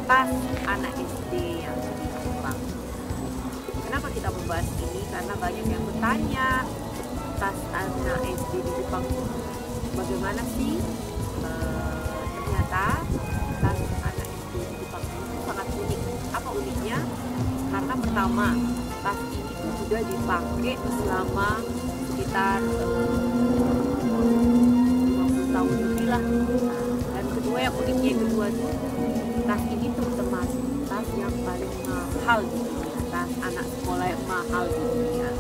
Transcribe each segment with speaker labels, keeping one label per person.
Speaker 1: tas anak SD yang di Jepang. Kenapa kita membahas ini? Karena banyak yang bertanya, tas anak SD di Jepang bagaimana sih? Ternyata tas anak SD di Jepang itu sangat unik. Apa uniknya? Karena pertama, tas ini tuh sudah dipakai selama sekitar 50 tahun lebih lah. Dan kedua, yang uniknya yang kedua tuh, tas ini tuh termasuk tas yang paling mahal di dunia, tas anak sekolah yang mahal di dunia.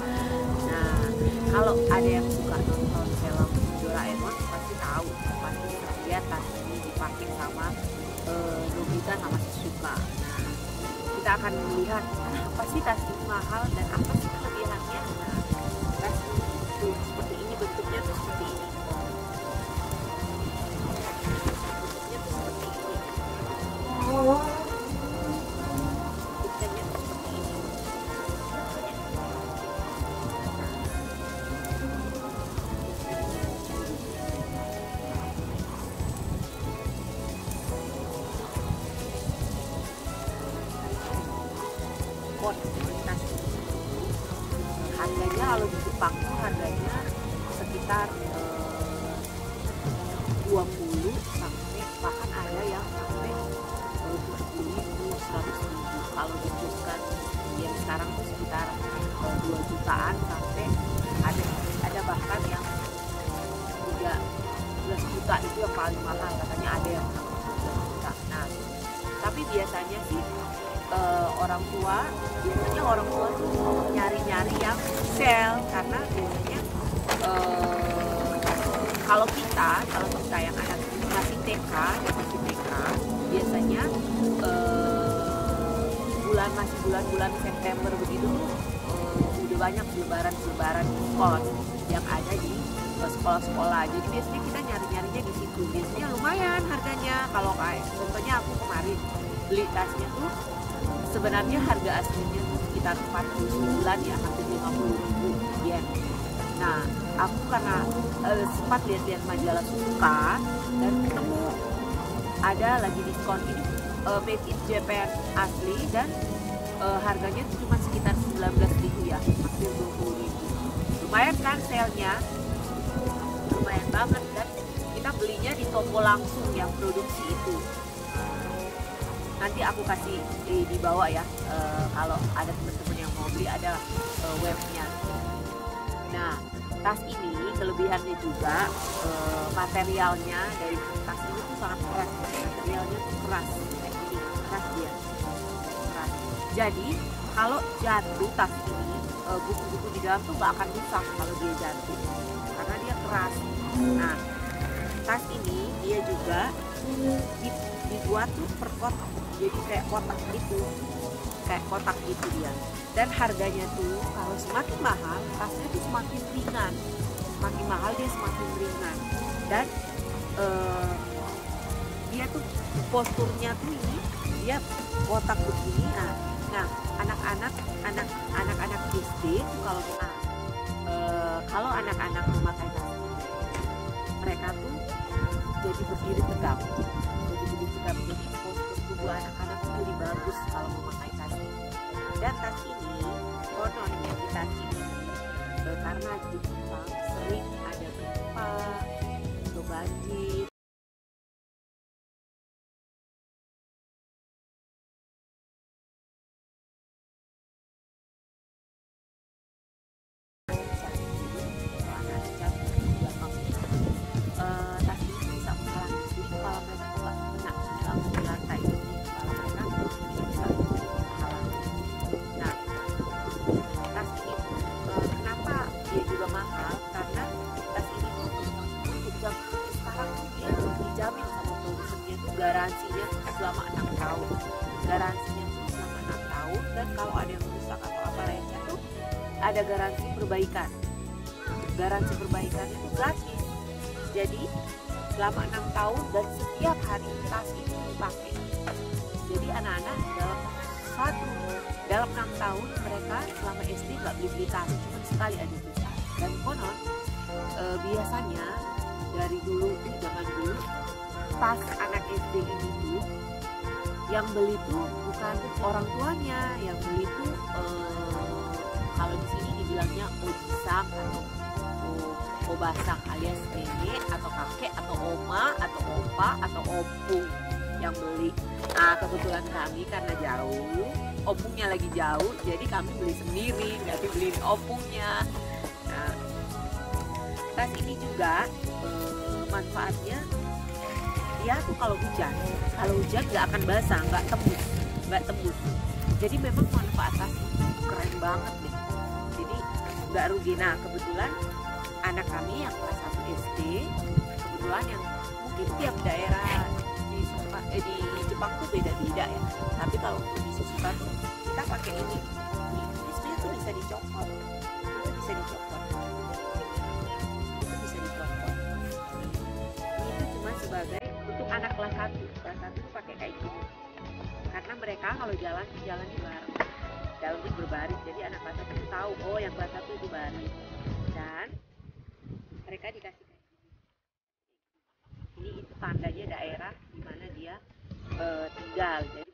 Speaker 1: Nah, kalau ada yang suka nonton film Doraemon pasti tahu, pasti lihat tas ini dipakai sama Nobita sama Shizuka. Nah, kita akan melihat apa sih tas ini mahal dan apa sih kelebihannya. Nah, tas ini tuh seperti ini, bentuknya tuh seperti ini. Bentuknya tuh seperti ini. Bentuknya tuh seperti ini. Kualitas harganya kalau di Jepang tuh harganya sekitar 20 sampai bahkan ada yang sampai 20.000, 100.000. Kalau dijualkan yang sekarang tuh sekitar 2 jutaan sampai ada bahkan yang 13 juta, itu yang paling mahal katanya, ada yang sampai 13 juta. Nah, tapi biasanya sih orang tua tuh nyari-nyari yang sale, karena biasanya kalau kita yang anak masih TK biasanya bulan September begitu udah banyak selebaran diskon yang ada di sekolah-sekolah. Jadi biasanya kita nyarinya di situ. Biasanya lumayan harganya. Kalau kayak contohnya aku kemarin beli tasnya tuh sebenarnya harga aslinya tuh sekitar 49 ya, hampir 50.000 yen. Nah, aku karena sempat lihat majalah Suzuka dan ketemu ada lagi diskon ini made in Japan asli, dan harganya tuh cuma sekitar 19.000 ya, hampir 20.000. Lumayan kan sale-nya? Lumayan banget, dan kita belinya di toko langsung yang produksi itu. Nanti aku kasih di bawah ya, kalau ada teman-teman yang mau beli ada webnya. Nah, tas ini kelebihannya juga materialnya dari tas ini tuh sangat keras. Materialnya tuh keras, kayak gini, keras dia, keras. Jadi kalau jatuh tas ini, buku-buku di dalam tuh nggak akan rusak kalau dia jatuh, karena dia keras. Nah, tas ini dia juga dibuat tuh per kotak, jadi kayak kotak gitu dia. Dan harganya tuh kalau semakin mahal, tasnya tuh semakin ringan, semakin mahal dia semakin ringan. Dan dia tuh posturnya tuh ini dia kotak begini. Nah, anak-anak SD tuh kalau anak-anak memakai tas ini, mereka tuh jadi berdiri tegap. Jadi postur tubuh anak-anak itu jadi bagus kalau memakai tas ini. Dan tas ini kononnya di tas ini karena di Jepang sering ada gempa atau banjir. Tas ini bisa menghalangi sleep kalau mereka tuh nggak kena lampu di lantai. Kalau mereka bisa menghalangi. Nah, tas ini kenapa dia juga mahal? Karena tas ini tuh untuk jam sekarang tuh dia dijamin sama produsennya tuh garansinya selama 6 tahun. Garansinya tuh selama 6 tahun, dan kalau ada yang rusak atau apa lainnya tuh ada garansi perbaikan. Garansi perbaikan itu gratis. Jadi selama 6 tahun dan setiap hari tas itu dipakai. Jadi anak-anak dalam 6 tahun mereka selama SD nggak beli tas, cuma sekali aja beli tas. Dan konon biasanya dari dulu tuh, zaman dulu, tas anak SD ini tuh yang beli tuh bukan orang tuanya, yang beli tuh kalau di sini dibilangnya ojisang atau obasang alias nenek atau kakek atau oma atau opa atau opung yang beli. Nah kebetulan kami karena jauh, opungnya lagi jauh, jadi kami beli sendiri, nggak dibeliin opungnya. Nah tas ini juga manfaatnya dia tuh kalau hujan nggak akan basah, nggak tembus. Jadi memang manfaat tas ini keren banget deh. Jadi nggak rugi. Nah kebetulan anak kami yang kelas 1 SD, kebetulan yang mungkin tiap daerah di Jepang tuh beda-beda ya. Tapi kalau untuk disusukan kita pakai ini sebenarnya tuh bisa dicopot, itu bisa dicopot. Ini tuh cuma sebagai untuk anak kelas 1 tuh pakai kayak gini. Karena mereka kalau jalannya bareng, dalamnya berbaris. Jadi anak kelas 1 itu tahu, oh yang kelas 1 itu baris. Dan mereka dikasih kayak gini. Ini itu tandanya daerah di mana dia tinggal. Jadi